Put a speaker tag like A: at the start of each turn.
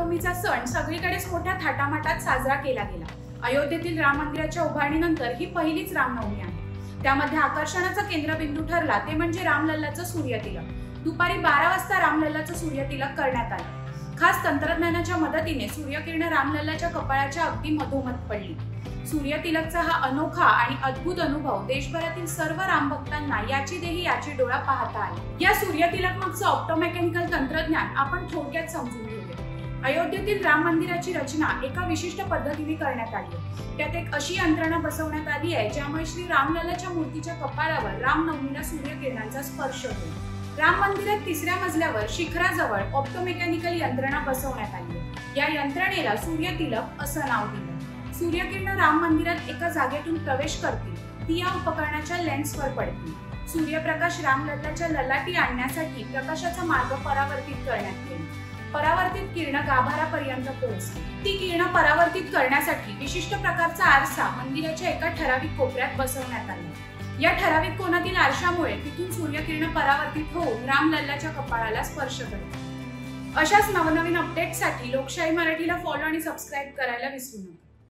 A: रामनवमीचा सण सगळीकडेच मोठ्या थाटामाटात साजरा केला गेला। अयोध्येतील राम मंदिराच्या उभारणीनंतर ही पहिलीच रामनवमी आहे। त्यामध्ये आकर्षणाचा केंद्रबिंदू ठरला ते म्हणजे रामलल्लाचं सूर्यतिलक। दुपारी 12 वाजता रामलल्लाचं सूर्यतिलक करण्यात आलं। खास तंत्रज्ञानाच्या मदतीने सूर्यकिरण रामलल्लाच्या कपाळाच्या अगदी मधोमध पडली। सूर्यतिलकचा हा अनोखा आणि अद्भुत अनुभव देशभरातील सर्व रामभक्तांना याची देही याची डोळा पाहता आली। या सूर्यतिलक मागचं ऑप्टोमेकॅनिकल तंत्रज्ञान आपण थोडक्यात समजून घेऊया। अयोध्येतील राम मंदिराची रचना एका विशिष्ट पद्धतीने करण्यात आली आहे। त्यात एक अशी यंत्रणा बसवण्यात आली आहे ज्यामुळे श्री रामलल्लाच्या मूर्तीच्या कपाळावर रामनवमीला सूर्यकिरणांचा स्पर्श होईल। राम मंदिरात 3ऱ्या मजल्यावर शिखराजवळ ऑप्टोमेकॅनिकल यंत्रणा बसवण्यात आली आहे। या यंत्रणेला सूर्यतिलक असं नाव दिलं। सूर्यकिरण राम मंदिरात एका जागेतून प्रवेश करतील ती या उपकरणाच्या लेन्सवर पडतील। सूर्यप्रकाश रामलल्लाच्या ललाटी आणण्यासाठी प्रकाशाचा मार्ग परावर्तित करण्यात येईल। परावर्तित किरण गाभारापर्यंत पोहोचतील। ती किरण परावर्तित करण्यासाठी विशिष्ट प्रकारचा आरसा मंदिराच्या एका ठराविक कोपऱ्यात बसवण्यात आला। या ठराविक कोनातील आरशामुळे तिथून सूर्यकिरण परावर्तित होऊन रामलल्लाच्या कपाळाला स्पर्श करतील। अशाच नवनवीन अपडेट्ससाठी लोकशाही मराठीला फॉलो आणि सबस्क्राईब करायला विसरू नका।